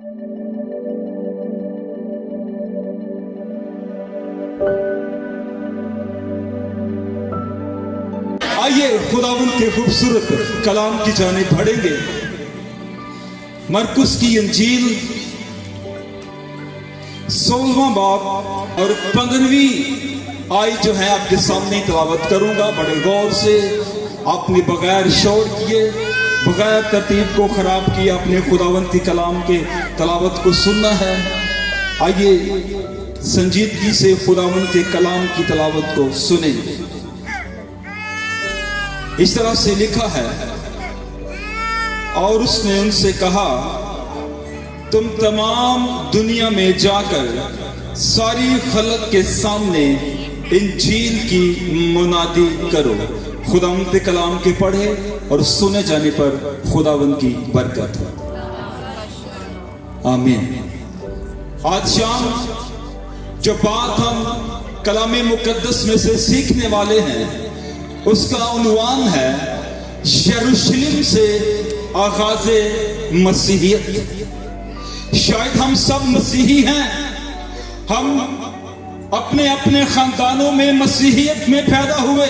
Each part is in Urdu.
آئیے خداوند کے خوبصورت کلام کی جانب بڑھیں گے۔ مرکز کی انجیل 16واں باب اور 15ویں آیت جو ہے آپ کے سامنے تلاوت کروں گا۔ بڑے غور سے آپ نے بغیر شور کیے، بغیر ترتیب کو خراب کیے اپنے خداوند کی کلام کے تلاوت کو سننا ہے۔ آئیے سنجیدگی سے خداوند کے کلام کی تلاوت کو سنیں۔ اس طرح سے لکھا ہے، اور اس نے ان سے کہا، تم تمام دنیا میں جا کر ساری خلق کے سامنے انجیل کی منادی کرو۔ خداوند کے کلام کے پڑھے اور سنے جانے پر خداوند کی برکت ہو۔ آمین۔ آج شام جو بات ہم کلام مقدس میں سے سیکھنے والے ہیں، اس کا عنوان ہے یروشلم سے آغاز مسیحیت۔ شاید ہم سب مسیحی ہیں، ہم اپنے اپنے خاندانوں میں مسیحیت میں پیدا ہوئے،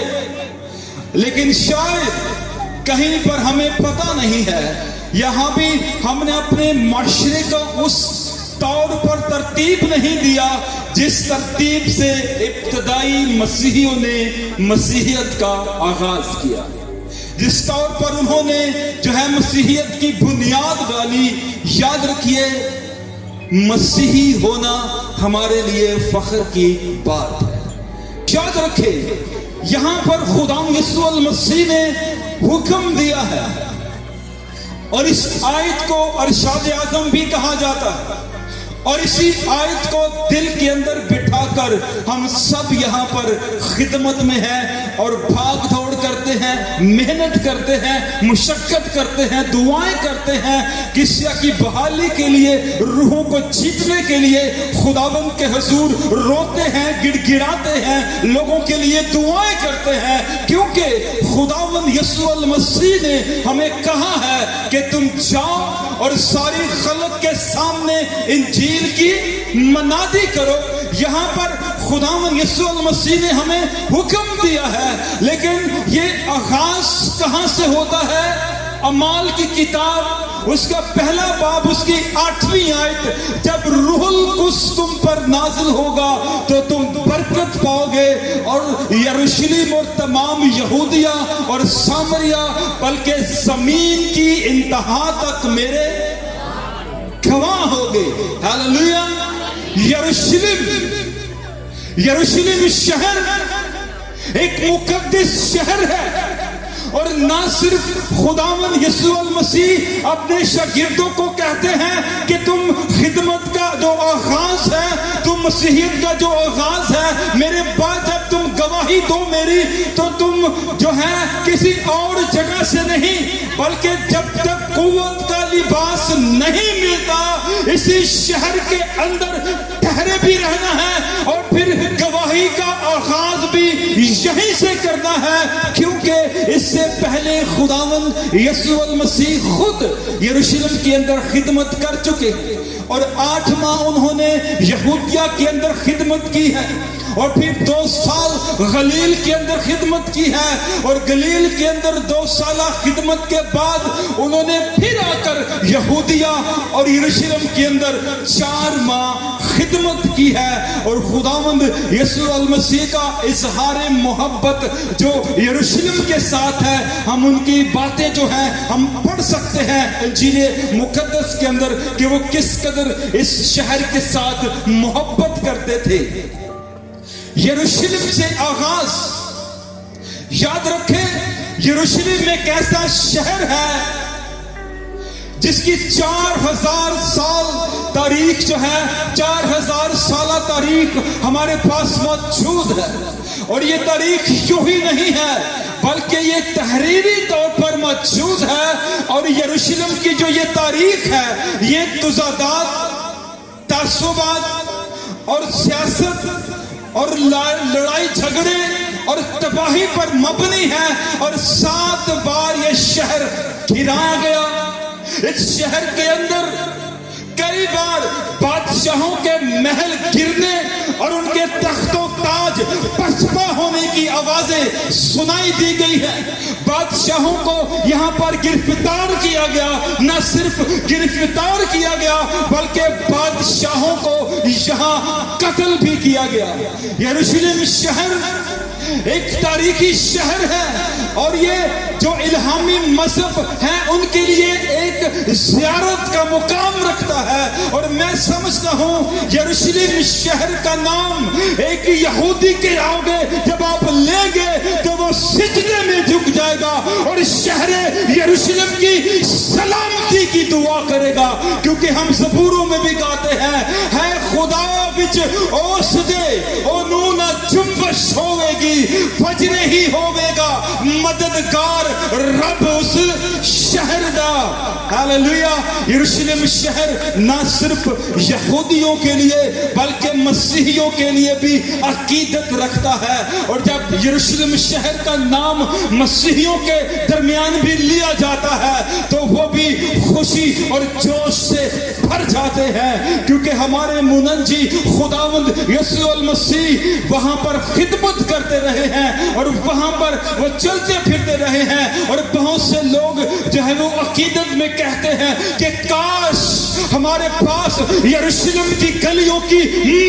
لیکن شاید کہیں پر ہمیں پتہ نہیں ہے، یہاں بھی ہم نے اپنے معاشرے کا اس طور پر ترتیب نہیں دیا جس ترتیب سے ابتدائی مسیحیوں نے مسیحیت کا آغاز کیا، جس طور پر انہوں نے جو ہے مسیحیت کی بنیاد ڈالی۔ یاد رکھیے، مسیحی ہونا ہمارے لیے فخر کی بات ہے۔ یاد رکھے، یہاں پر خدا یسوع المسیح نے حکم دیا ہے، اور اس آیت کو ارشاد اعظم بھی کہا جاتا ہے، اور اسی آیت کو دل کے اندر بٹھا کر ہم سب یہاں پر خدمت میں ہیں اور بھاگ دوڑ کرتے ہیں، محنت کرتے ہیں، مشقت کرتے ہیں، دعائیں کرتے ہیں، کسی کی بحالی کے لیے، روحوں کو جیتنے کے لیے خداوند کے حضور روتے ہیں، گڑ گڑاتے ہیں، لوگوں کے لیے دعائیں کرتے ہیں، کیونکہ خداوند یسوع المسیح نے ہمیں کہا ہے کہ تم جاؤ اور ساری خلق کے سامنے انجیل کی منادی کرو۔ یہاں پر خداوند یسوع المسیح نے ہمیں حکم دیا ہے، لیکن یہ آغاز کہاں سے ہوتا ہے؟ اعمال کی کتاب اس کا پہلا باب اس کی 8ویں آیت، جب روح القدس تم پر نازل ہوگا تو تم برکت پاؤ گے، اور یروشلم اور تمام یہودیہ اور سامریہ بلکہ زمین کی انتہا تک میرے گواہ ہوگے۔ ہاللویا۔ یروشلم شہر ایک مقدس شہر ہے، اور نہ صرف خداوند یسوع المسیح اپنے شاگردوں کو کہتے ہیں کہ تم خدمت کا جو آغاز ہے، تم مسیحیت کا جو آغاز ہے، میرے بعد جب تم گواہی دو میری، تو تم جو ہے کسی اور جگہ سے نہیں، بلکہ جب تک قوت کا لباس نہیں ملتا اسی شہر کے اندر ٹھہرے بھی رہنا ہے، اور پھر گواہی کا آغاز بھی یہیں سے کرنا ہے، کیونکہ اس سے پہلے خداوند یسوع المسیح خود یروشلم کے اندر خدمت کر چکے، اور 8 ماہ انہوں نے یہودیہ کے اندر خدمت کی ہے، اور پھر 2 سال گلیل کے اندر خدمت کی ہے، اور گلیل کے اندر 2 سالہ خدمت کے بعد انہوں نے پھر آ کر یہودیہ اور یروشلم کے اندر 4 ماہ خدمت کی ہے، اور خداوند یسوع المسیح کا اظہار محبت جو یروشلم کے ساتھ ہے، ہم ان کی باتیں جو ہیں ہم پڑھ سکتے ہیں انجیل مقدس کے اندر کہ وہ کس قدر اس شہر کے ساتھ محبت کرتے تھے۔ یروشلم سے آغاز، یاد رکھیں یروشلم ایک ایسا شہر ہے جس کی 4000 سال تاریخ جو ہے، 4000 سالہ تاریخ ہمارے پاس موجود ہے، اور یہ تاریخ یوں ہی نہیں ہے بلکہ یہ تحریری طور پر موجود ہے، اور یروشلم کی جو یہ تاریخ ہے یہ تضادات، تعصبات اور سیاست اور لڑائی جھگڑے اور تباہی پر مبنی ہے، اور 7 بار یہ شہر گھرایا گیا۔ اس شہر کے اندر کئی کئی بار بادشاہوں کے محل گرنے اور ان کے تخت و تاج پسپا ہونے کی آوازیں سنائی دی گئی ہے. بادشاہوں کو یہاں پر گرفتار کیا گیا. نہ صرف گرفتار کیا گیا بلکہ بادشاہوں کو یہاں قتل بھی کیا گیا. یروشلم شہر ایک تاریخی شہر ہے اور یہ جو الہامی مذہب ہیں ان کے لیے ایک زیارت کا مقام رکھتا ہے. اور میں سمجھتا ہوں یروشلم شہر کا نام ایک یہودی کے آگے جب آپ لیں گے تو وہ سجدے میں جھک جائے گا اور شہر یروشلم کی سلامتی کی دعا کرے گا. کیونکہ ہم زبوروں میں بھی گاتے ہیں ہے خدا وچ اوس دے او نو نہ جنبش ہوے گی فجر ہی ہوے گا مددگار رب اس شہر دا. ہاللویا. یروشلم شہر نہ صرف یہودیوں کے لیے بلکہ مسیحیوں کے لیے بھی عقیدت رکھتا ہے. اور جب یروشلم شہر کا نام مسیحیوں کے درمیان بھی لیا جاتا ہے تو وہ بھی خوشی اور جوش سے بھر جاتے ہیں کیونکہ ہمارے منجی خداوند یسوع المسیح وہاں پر خدمت کرتے رہے ہیں اور وہاں پر وہ چلتے پھرتے رہے ہیں. اور بہت سے لوگ جو ہے وہ عقیدت میں کہتے ہیں کہ کاش ہمارے پاس یروشلم کی گلیوں کی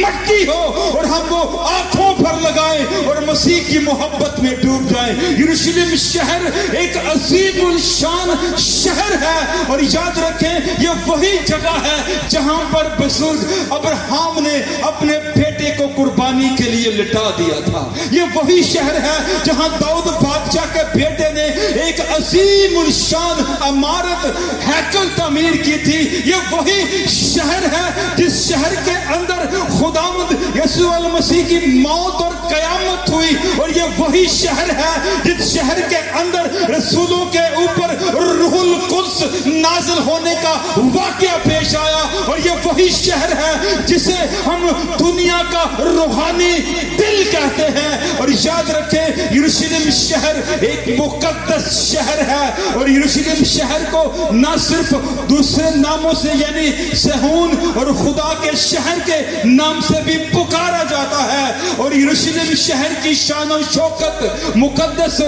مٹی ہو اور ہم وہ آنکھوں پر لگائیں اور مسیح کی محبت میں ڈوب جائیں. یروشلم شہر ایک عظیم الشان شہر ہے اور یاد رکھیں یہ وہی جگہ ہے جہاں پر بزرگ ابراہیم نے اپنے بیٹے کو قربانی کے لیے لٹا دیا تھا. یہ وہی شہر ہے جہاں داؤد بادشاہ کے بیٹے نے ایک عظیم الشان عمارت ہیکل تعمیر کی تھی. یہ وہی شہر ہے جس شہر کے اندر خداوند یسوع المسیح کی موت اور قیامت ہوئی. اور یہ وہی شہر ہے جس شہر کے اندر رسولوں کے اوپر روح القدس نازل ہونے کا واقعہ پیش آیا. اور یہ وہی شہر ہے جسے ہم دنیا کا روحانی دل کہتے ہیں. اور یاد رکھیں یروشلم شہر ایک مقدس شہر ہے اور یروشلم شہر کو نہ صرف دوسرے ناموں سے یعنی صہیون اور خدا کے شہر کے نام سے بھی پکارا جاتا ہے. اور یروشلم شہر کی شان و شوکت مقدس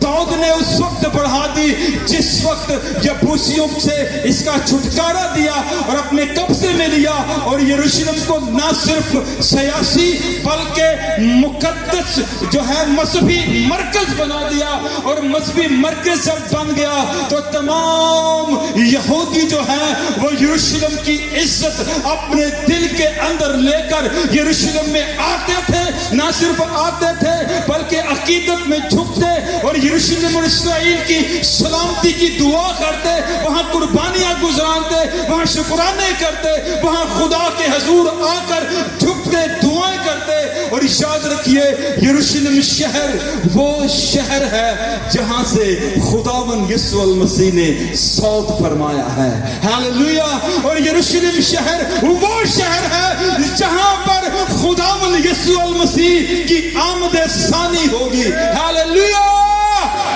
داؤد نے اس وقت بڑھا دی جس وقت یبوسیوں سے اس کا چھٹکارا دیا اور اپنے قبضے میں لیا اور یروشلم کو نہ صرف سیاسی بلکہ مقدس جو ہے مذہبی مرکز بنا دیا. اور مذہبی مرکز جب بن گیا تو تمام یہودی جو ہیں وہ یروشلم کی عزت اپنے دل کے اندر لے کر یروشلم میں آتے تھے. نہ صرف آتے تھے بلکہ عقیدت میں جھکتے اور یروشلم اور اسرائیل کی سلامتی کی دعا کرتے. وہاں قربانیاں گزارتے, وہاں شکرانے کرتے, وہاں خدا کے حضور آ کر جھکتے دعائیں کرتے. اور یاد رکھیے یروشلم شہر وہ شہر ہے جہاں سے خداوند یسوع المسیح نے صعود فرمایا ہے. ہاللویا. اور یروشلم شہر وہ شہر ہے جہاں پر خداوند یسوع المسیح کی آمد ثانی ہوگی. Hallelujah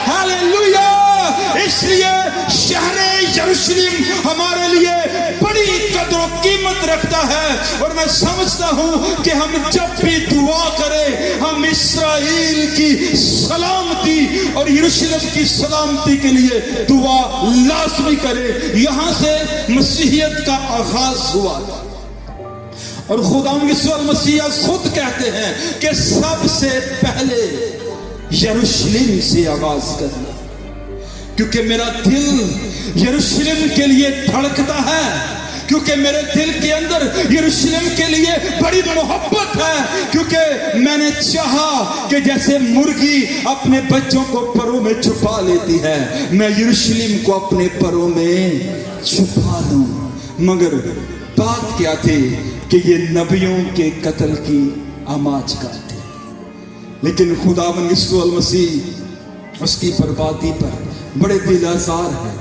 hallelujah. اس لیے شہر یروشلم ہمارے لیے بڑی قدر و قیمت رکھتا ہے. اور میں سمجھتا ہوں کہ ہم جب بھی دعا کریں ہم اسرائیل کی سلامتی اور یروشلم کی سلامتی کے لیے دعا لازمی کریں. یہاں سے مسیحیت کا آغاز ہوا اور خداوند یسوع المسیح خود کہتے ہیں کہ سب سے پہلے یروشلم سے آغاز کرنا کیونکہ میرا دل یروشلم کے لیے دھڑکتا ہے, کیونکہ میرے دل کے اندر یروشلم کے لیے بڑی محبت ہے. کیونکہ میں نے چاہا کہ جیسے مرغی اپنے بچوں کو پروں میں چھپا لیتی ہے میں یروشلم کو اپنے پروں میں چھپا لوں. مگر بات کیا تھی کہ یہ نبیوں کے قتل کی آماج کا تھی. لیکن خداوند یسوع المسیح اس کی بربادی پر بڑے دل آزار ہیں.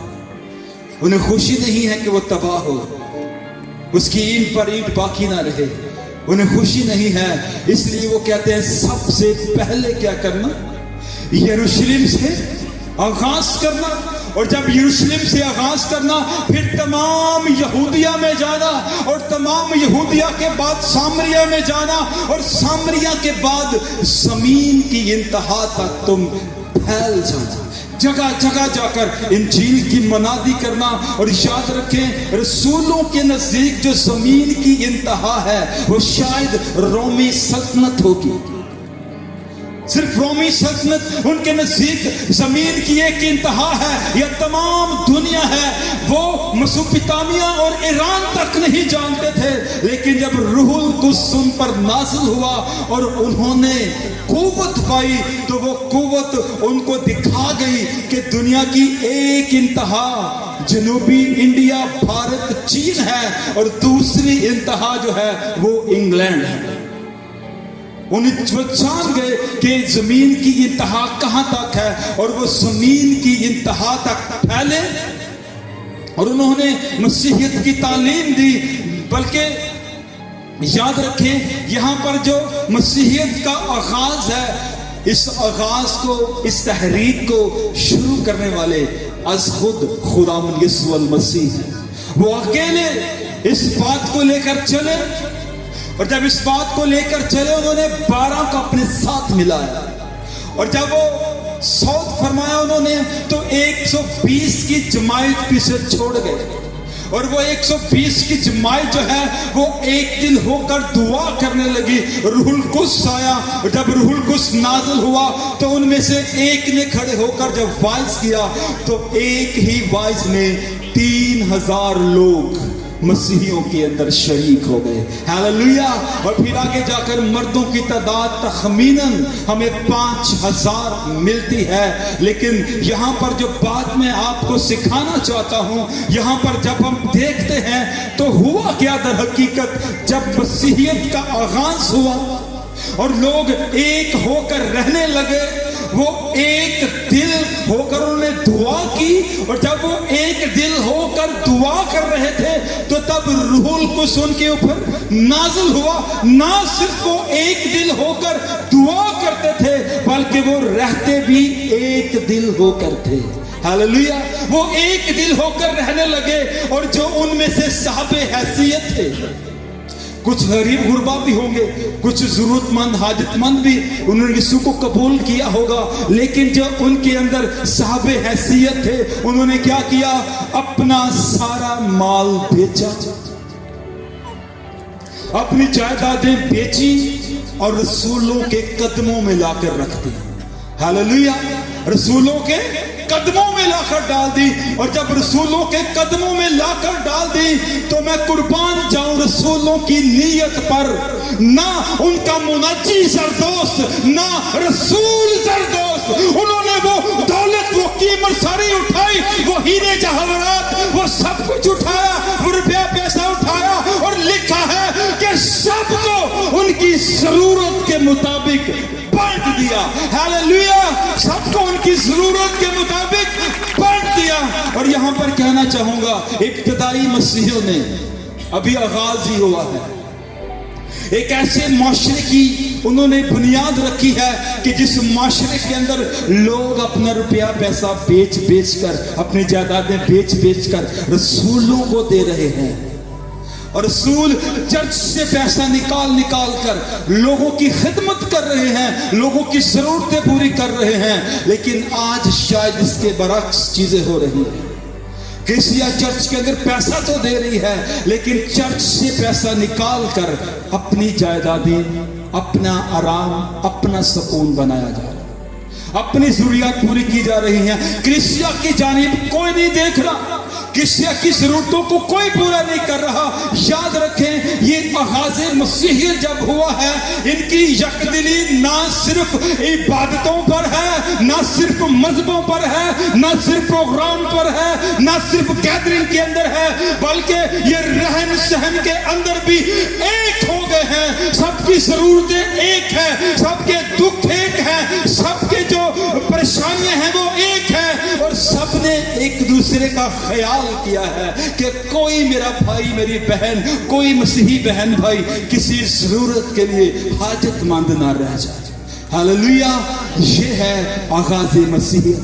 انہیں خوشی نہیں ہے کہ وہ تباہ ہو, اس کی اینٹ پر اینٹ باقی نہ رہے. انہیں خوشی نہیں ہے, اس لیے وہ کہتے ہیں سب سے پہلے کیا کرنا, یروشلم سے آغاز کرنا. اور جب یروشلم سے آغاز کرنا، پھر تمام یہودیہ میں جانا، اور تمام یہودیہ کے بعد سامریہ میں جانا، اور سامریہ کے بعد زمین کی انتہا تک تم پھیل جانا، جگہ جگہ جا کر انجیل کی منادی کرنا۔ اور یاد رکھیں، رسولوں کے نزدیک جو زمین کی انتہا ہے وہ شاید رومی سلطنت ہوگی، صرف رومی سلطنت ان کے نزدیک زمین کی ایک انتہا ہے، یا تمام دنیا ہے۔ وہ مسوپتامیہ اور ایران تک نہیں جانتے تھے، لیکن جب روح القدس ان پر نازل ہوا اور انہوں نے قوت پائی تو وہ قوت ان کو دکھا گئی کہ دنیا کی ایک انتہا جنوبی انڈیا، بھارت، چین ہے، اور دوسری انتہا جو ہے وہ انگلینڈ ہے۔ وہ جان گئے کہ زمین کی انتہا کہاں تک ہے، اور وہ زمین کی انتہا تک پھیلے، اور انہوں نے مسیحیت کی تعلیم دی۔ بلکہ یاد رکھیں، یہاں پر جو مسیحیت کا آغاز ہے، اس آغاز کو، اس تحریک کو شروع کرنے والے از خود خداوند یسوع المسیح ہیں۔ وہ اکیلے اس بات کو لے کر چلے، اور جب اس بات کو لے کر چلے انہوں نے 12 کو اپنے ساتھ ملایا، اور جب وہ سوت فرمایا انہوں نے تو 120 کی جماعت پیچھے چھوڑ گئے، اور وہ 120 کی جماعت جو ہے وہ ایک دل ہو کر دعا کرنے لگی۔ روح القدس آیا، اور جب روح القدس نازل ہوا تو ان میں سے ایک نے کھڑے ہو کر جب وائز کیا تو ایک ہی وائز میں 3000 لوگ مسیحیوں کے اندر شریک ہو گئے۔ ہاللویا۔ اور پھر آگے جا کر مردوں کی تعداد تخمیناً ہمیں 5000 ملتی ہے، لیکن یہاں پر جو بات میں آپ کو سکھانا چاہتا ہوں، یہاں پر جب ہم دیکھتے ہیں تو ہوا کیا در حقیقت، جب مسیحیت کا آغاز ہوا اور لوگ ایک ہو کر رہنے لگے، وہ ایک دل ہو کر انہوں نے دعا کی، اور جب وہ ایک دل ہو کر دعا کر رہے تھے تو تب روح القدس ان کے اوپر نازل ہوا۔ نہ صرف وہ ایک دل ہو کر دعا کرتے تھے بلکہ وہ رہتے بھی ایک دل ہو کر تھے۔ ہاللویا۔ وہ ایک دل ہو کر رہنے لگے، اور جو ان میں سے صاحب حیثیت تھے، کچھ غریب غربا بھی ہوں گے، کچھ ضرورت مند حاجت مند بھی، انہوں نے یسوع کو قبول کیا ہوگا، لیکن جو ان کے اندر صاحب حیثیت تھے انہوں نے کیا کیا؟ اپنا سارا مال بیچا، اپنی جائیدادیں بیچی، اور رسولوں کے قدموں میں لا کر رکھ دی۔ ہاللویا۔ رسولوں کے قدموں میں لا کر ڈال دی، اور جب رسولوں کے قدموں میں لا کر ڈال دی تو میں قربان جاؤں رسولوں کی نیت پر، نہ ان کا منجی زردوست، نہ رسول زردوست، انہوں نے وہ دولت، وہ قیمت ساری اٹھائی، وہ ہیرے جواہرات، وہ سب کچھ اٹھایا، وہ روپیہ پیسہ اٹھایا، اور لکھا ہے کہ سب کو ان کی ضرورت کے مطابق بانٹ دیا۔ ہاللویا۔ سب کو ان کی ضرورت کے مطابق بانٹ دیا۔ اور یہاں پر کہنا چاہوں گا، ابتدائی مسیحیوں نے، ابھی آغاز ہی ہوا ہے، ایک ایسے معاشرے کی انہوں نے بنیاد رکھی ہے کہ جس معاشرے کے اندر لوگ اپنا روپیہ پیسہ بیچ بیچ کر، اپنی جائیدادیں بیچ بیچ کر رسولوں کو دے رہے ہیں، اور رسول چرچ سے پیسہ نکال نکال کر لوگوں کی خدمت کر رہے ہیں، لوگوں کی ضرورتیں پوری کر رہے ہیں۔ لیکن آج شاید اس کے برعکس چیزیں ہو رہی ہیں۔ کلیسیا چرچ کے اندر پیسہ تو دے رہی ہے، لیکن چرچ سے پیسہ نکال کر اپنی جائیدادیں، اپنا آرام، اپنا سکون بنایا جا رہا ہے، اپنی ضروریات پوری کی جا رہی ہیں۔ کلیسیا کی جانب کوئی نہیں دیکھ رہا، کلیسیا کی ضرورتوں کو کوئی پورا نہیں کر رہا۔ یاد رکھیں، یہ آغاز مسیحیت جب ہوا ہے، ان کی یکدلی نہ صرف عبادتوں پر ہے، نہ صرف مذہبوں پر ہے، نہ صرف پروگرام پر ہے، نہ صرف گیدرنگ کے اندر ہے، بلکہ یہ رہن سہن کے اندر بھی ایک ہو گئے ہیں۔ سب کی ضرورتیں ایک ہیں، سب کے دکھ ایک ہیں، سب کے جو پریشانیاں ہیں وہ ایک ہیں، اور سب نے ایک دوسرے کا خیال کیا ہے کہ کوئی میرا بھائی، میری بہن، کوئی مسیحی بہن بھائی کسی ضرورت کے لیے حاجت مند نہ رہ جائے۔ ہاللویا۔ یہ ہے آغاز مسیحیت۔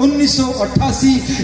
1988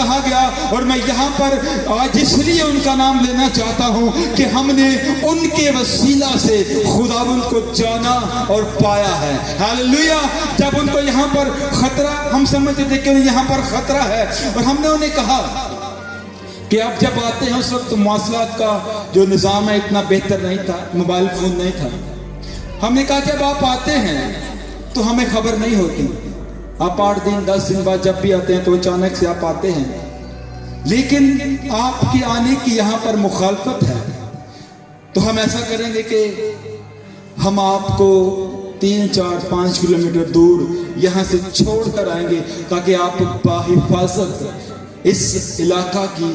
کہا گیا, اور میں یہاں پر آج اس لیے ان کا نام لینا چاہتا ہوں کہ ہم نے ان کے وسیلہ سے خداوند کو جانا اور پایا ہے. ہاللیلویا. جب ان کو یہاں پر خطرہ, ہم سمجھتے تھے کہ یہاں پر خطرہ ہے, اور ہم نے انہیں کہا کہ آپ جب آتے ہیں اس وقت مواصلات کا جو نظام ہے اتنا بہتر نہیں تھا, موبائل فون نہیں تھا. ہم نے کہا جب آپ آتے ہیں تو ہمیں خبر نہیں ہوتی, آپ 8 دن 10 دن بعد جب بھی آتے ہیں تو اچانک سے آپ آتے ہیں, لیکن آپ کے آنے کی یہاں پر مخالفت ہے. تو ہم ایسا کریں گے کہ ہم آپ کو 3 4 5 کلومیٹر دور یہاں سے چھوڑ کر آئیں گے تاکہ آپ بحفاظت اس علاقہ کی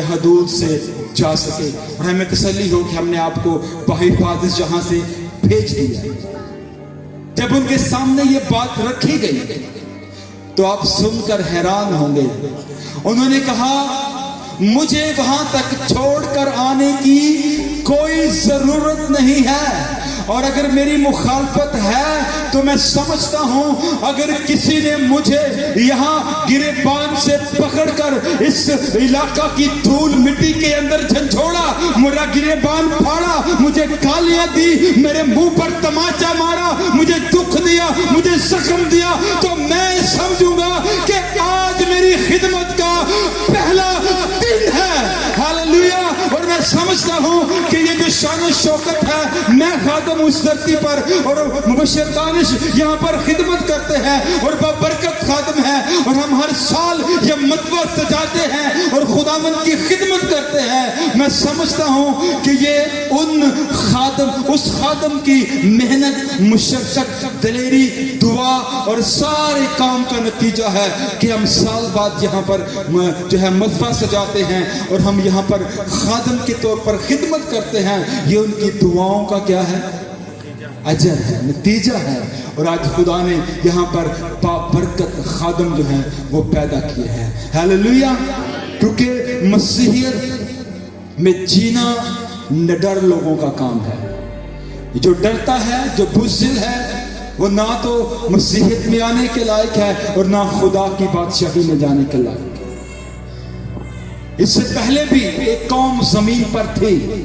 حدود سے جا سکے, اور ہمیں تسلی ہو کہ ہم نے آپ کو بحفاظت جہاں سے بھیج دیا. جب ان کے سامنے یہ بات رکھی گئی تو آپ سن کر حیران ہوں گے. انہوں نے کہا مجھے وہاں تک چھوڑ کر آنے کی کوئی ضرورت نہیں ہے, اور اگر میری مخالفت ہے تو میں سمجھتا ہوں اگر کسی نے مجھے یہاں گریبان سے پکڑ کر اس علاقہ کی دھول مٹی کے اندر جھنجھوڑا, میرا گریبان پھاڑا, مجھے گالیاں دی, میرے منہ پر تماچا مارا, مجھے دکھ دیا, مجھے زخم دیا, تو میں سمجھوں گا کہ آج میری خدمت کا پہلا دن ہے. ہاللیلویا. اور میں سمجھتا ہوں کہ یہ جو شان و شوکت ہے, میں خادم اس دھرتی پر اور مبشر دانش یہاں پر خدمت کرتے ہیں اور بابرکت خادم ہیں, اور ہم ہر سال یہ مطبع سجاتے ہیں اور خداوند کی خدمت کرتے ہیں. میں سمجھتا ہوں کہ یہ ان خادم, اس خادم کی محنت, مشقت, دلیری, دعا اور سارے کام کا نتیجہ ہے کہ ہم سال بعد یہاں پر جو ہے مطبع سجاتے ہیں اور ہم یہاں پر خادم کے طور پر خدمت کرتے ہیں. یہ ان کی دعاؤں کا کیا ہے؟ اجر ہے, نتیجہ ہے. اور آج خدا نے یہاں پر بابرکت خادم جو ہیں وہ پیدا کیے ہیں. ہاللیلویا. کیونکہ مسیحیت میں جینا نڈر لوگوں کا کام ہے. جو ڈرتا ہے, جو بزدل ہے, وہ نہ تو مسیحیت میں آنے کے لائق ہے اور نہ خدا کی بادشاہی میں جانے کے لائق. اس سے پہلے بھی ایک قوم زمین پر تھی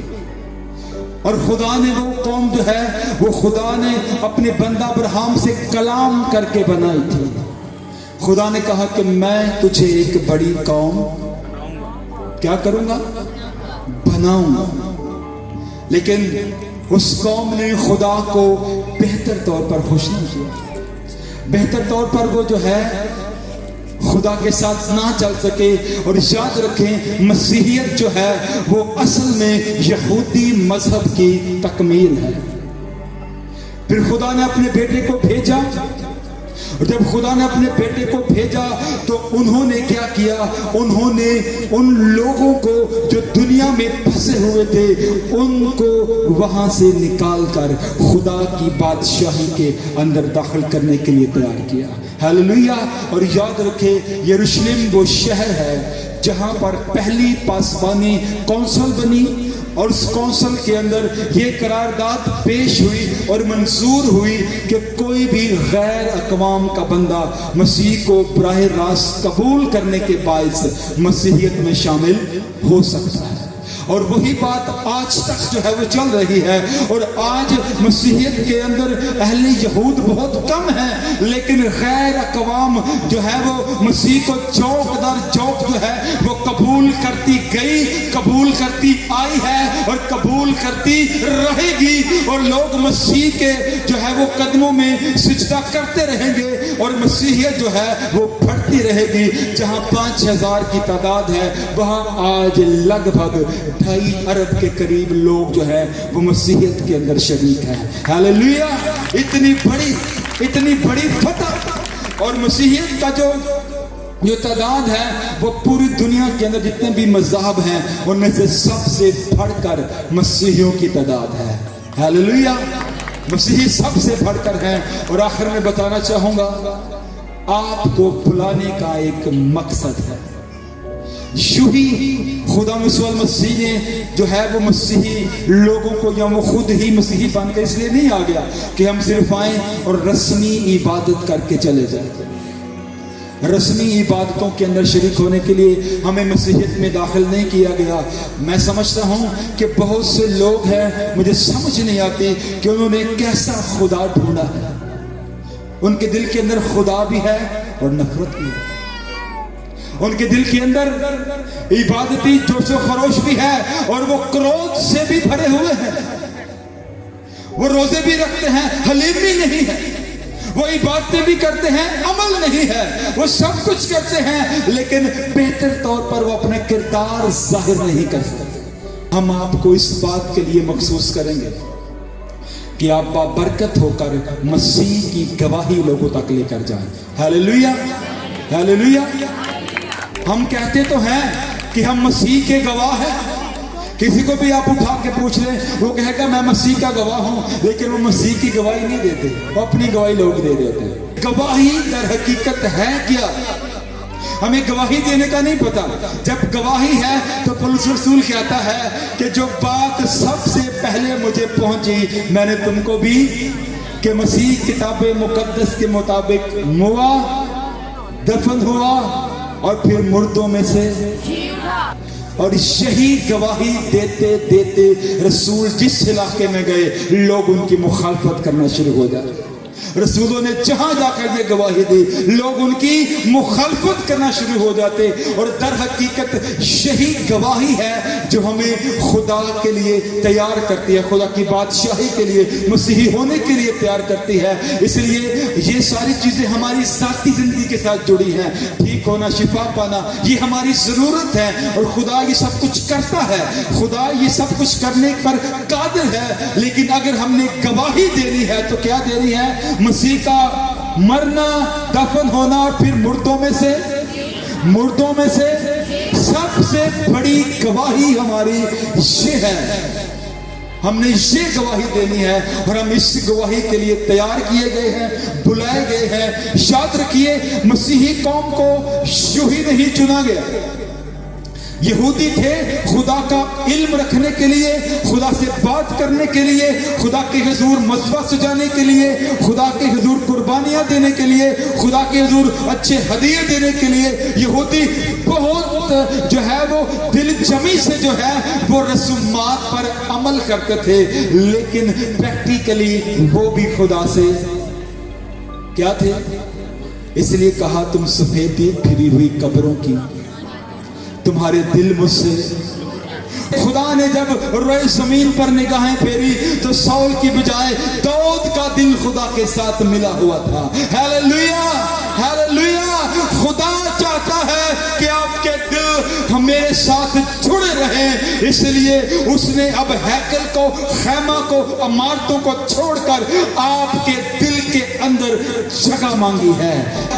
اور خدا نے وہ قوم جو ہے وہ خدا نے اپنے بندہ ابراہیم سے کلام کر کے بنائی تھی. خدا نے کہا کہ میں تجھے ایک بڑی قوم کیا کروں گا؟ بناؤں گا. لیکن اس قوم نے خدا کو بہتر طور پر خوش نہیں کیا. بہتر طور پر وہ جو ہے خدا کے ساتھ نہ چل سکے. اور یاد رکھیں مسیحیت جو ہے وہ اصل میں یہودی مذہب کی تکمیل ہے. پھر خدا نے اپنے بیٹے کو بھیجا, اور جب خدا نے اپنے بیٹے کو بھیجا تو انہوں نے کیا کیا؟ انہوں نے ان لوگوں کو جو دنیا میں پھنسے ہوئے تھے ان کو وہاں سے نکال کر خدا کی بادشاہی کے اندر داخل کرنے کے لیے تیار کیا. ہاللیلویا. اور یاد رکھے یروشلم وہ شہر ہے جہاں پر پہلی پاسبانی کونسل بنی, اور اس کونسل کے اندر یہ قرارداد پیش ہوئی اور منظور ہوئی کہ کوئی بھی غیر اقوام کا بندہ مسیح کو براہ راست قبول کرنے کے باعث مسیحیت میں شامل ہو سکتا ہے. اور وہی بات آج تک جو ہے وہ چل رہی ہے. اور آج مسیحیت کے اندر اہل یہود بہت کم ہیں, لیکن غیر اقوام جو ہے وہ مسیح کو چوک در چوک جو ہے وہ قبول کرتی گئی, قبول کرتی آئی ہے اور قبول کرتی رہے گی. اور لوگ مسیح کے جو ہے وہ قدموں میں سجدہ کرتے رہیں گے اور مسیحیت جو ہے وہ بڑھتی رہے گی. جہاں 5000 کی تعداد ہے وہاں آج لگ بھگ 2.5 ارب کے قریب لوگ جو ہے وہ مسیحیت کے اندر شریک ہیں. ہاللیلویا. اتنی بڑی فتح. اور مسیحیت کا جو تعداد ہے وہ پوری دنیا کے اندر جتنے بھی مذاہب ہیں ان میں سے سب سے بڑھ کر مسیحیوں کی تعداد ہے. ہاللیلویا. مسیحی سب سے بڑھ کر ہیں. اور آخر میں بتانا چاہوں گا آپ کو بلانے کا ایک مقصد ہے. یوں ہی خدا مسیح مسیح نے جو ہے وہ مسیحی لوگوں کو, یا وہ خود ہی مسیحی بن کے اس لیے نہیں آ گیا کہ ہم صرف آئیں اور رسمی عبادت کر کے چلے جائیں. رسمی عبادتوں کے اندر شریک ہونے کے لیے ہمیں مسیحیت میں داخل نہیں کیا گیا. میں سمجھتا ہوں کہ بہت سے لوگ ہیں, مجھے سمجھ نہیں آتی کہ انہوں نے کیسا خدا ڈھونڈا ہے. ان کے دل کے اندر خدا بھی ہے اور نفرت بھی ہے. ان کے دل کے اندر عبادتی جوش و خروش بھی ہے اور وہ کرودھ سے بھی بھرے ہوئے ہیں. وہ روزے بھی رکھتے ہیں, حلیم بھی نہیں ہے. وہ عبادتیں بھی کرتے ہیں, عمل نہیں ہے. وہ سب کچھ کرتے ہیں لیکن بہتر طور پر وہ اپنے کردار ظاہر نہیں کرتے. ہم آپ کو اس بات کے لیے مخصوص کریں گے کہ آپ بابرکت ہو کر مسیح کی گواہی لوگوں تک لے کر جائیں. ہاللیلویا, ہاللیلویا. ہم کہتے تو ہیں کہ ہم مسیح کے گواہ ہیں. کسی کو بھی آپ اٹھا کے پوچھ لیں, وہ کہے گا میں مسیح کا گواہ ہوں, لیکن وہ مسیح کی گواہی نہیں دیتے, وہ اپنی گواہی لوگ دے دیتے ہیں. گواہی در حقیقت ہے کیا؟ ہمیں گواہی دینے کا نہیں پتا. جب گواہی ہے تو پولس رسول کہتا ہے کہ جو بات سب سے پہلے مجھے پہنچی میں نے تم کو بھی, کہ مسیح کتاب مقدس کے مطابق موا, دفن ہوا اور پھر مردوں میں سے. اور یہی گواہی دیتے دیتے رسول جس علاقے میں گئے لوگ ان کی مخالفت کرنا شروع ہو جاتے. رسولوں نے جہاں جا کر یہ گواہی دی لوگ ان کی مخالفت کرنا شروع ہو جاتے. اور در حقیقت یہی گواہی ہے جو ہمیں خدا کے لیے تیار کرتی ہے, خدا کی بادشاہی کے لیے, مسیحی ہونے کے لیے تیار کرتی ہے. اس لیے یہ ساری چیزیں ہماری ذاتی زندگی کے ساتھ جڑی ہیں. ٹھیک ہونا, شفا پانا, یہ ہماری ضرورت ہے. اور خدا یہ سب کچھ کرتا ہے, خدا یہ سب کچھ کرنے پر قادر ہے. لیکن اگر ہم نے گواہی دینی ہے تو کیا دینی ہے؟ مسیح کا مرنا, دفن ہونا اور پھر مردوں میں سے سب سے بڑی گواہی ہماری یہ ہے. ہم نے یہ گواہی دینی ہے اور ہم اس گواہی کے لیے تیار کیے گئے ہیں, بلائے گئے ہیں. یاد رکھیے مسیحی قوم کو یوں ہی نہیں چنا گیا. یہودی تھے خدا کا علم رکھنے کے لیے, خدا سے بات کرنے کے لیے, خدا کے حضور مذبح سجانے کے لیے, خدا کے حضور قربانیاں دینے کے لیے, خدا کے حضور اچھے ہدیے دینے کے لیے. یہودی بہت جو ہے وہ دل جمی سے جو ہے وہ رسومات پر عمل کرتے تھے, لیکن پریکٹیکلی وہ بھی خدا سے کیا تھے؟ اس لیے کہا تم سفیدی پھری ہوئی قبروں کی, تمہارے دل مجھ سے. خدا نے جب روئے زمین پر نگاہیں پھیری تو ساؤل کی بجائے داؤد کا دل خدا کے ساتھ ملا ہوا تھا. ہاللیلویا, ہاللیلویا. خدا چاہتا ہے کہ آپ کے دل میرے ساتھ جڑے رہیں. اس لیے اس نے اب ہیکل کو, خیمہ کو, عمارتوں کو چھوڑ کر آپ کے دل کے اندر جگہ مانگی ہے.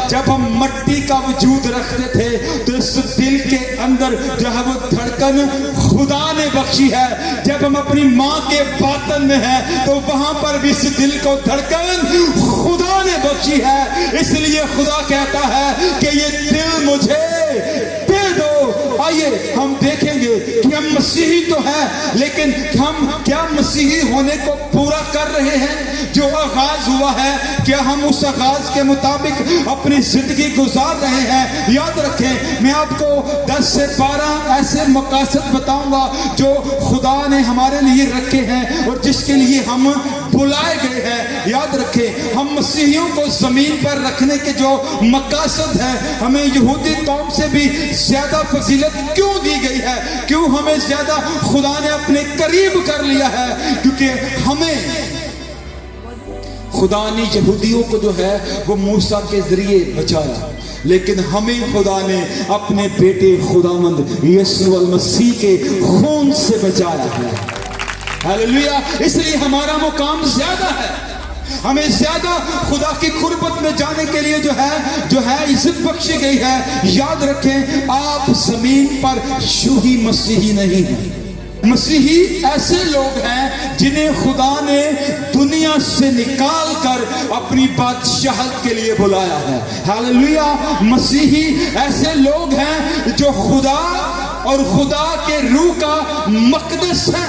جب ہم مٹی کا وجود رکھتے تھے تو اس دل کے اندر جو ہے وہ دھڑکن خدا نے بخشی ہے. جب ہم اپنی ماں کے باطن میں ہیں تو وہاں پر بھی اس دل کو دھڑکن خدا نے بخشی ہے. اس لیے خدا کہتا ہے کہ یہ دل مجھے دے دو. آئیے ہم دیکھیں گے کہ ہم مسیحی تو ہیں, لیکن ہم کیا مسیحی ہونے کو پورا کر رہے ہیں؟ جو آغاز ہوا ہے کیا ہم اس آغاز کے مطابق اپنی زندگی گزار رہے ہیں؟ یاد رکھیں میں آپ کو 10 سے 12 ایسے مقاصد بتاؤں گا جو خدا نے ہمارے لیے رکھے ہیں اور جس کے لیے ہم بلائے گئے ہیں. یاد رکھیں ہم مسیحیوں کو زمین پر رکھنے کے جو مقاصد ہیں, ہمیں یہودی قوم سے بھی زیادہ فضیلت کیوں دی گئی ہے, کیوں ہمیں زیادہ خدا نے اپنے قریب کر لیا ہے؟ کیونکہ ہمیں خدا نے یہودیوں کو جو ہے وہ موسیٰ کے ذریعے بچایا, لیکن ہمیں خدا نے اپنے بیٹے خداوند یسوع المسیح کے خون سے بچایا ہے. ہاللیلویا. اس لیے ہمارا مقام زیادہ ہے, ہمیں زیادہ خدا کی قربت میں جانے کے لیے جو ہے عزت بخشی گئی ہے. یاد رکھیں آپ زمین پر یوں ہی مسیحی نہیں ہیں. مسیحی ایسے لوگ ہیں جنہیں خدا نے دنیا سے نکال کر اپنی بادشاہت کے لیے بلایا ہے. ہاللیلویا. مسیحی ایسے لوگ ہیں جو خدا اور خدا کے روح کا مقدس ہے.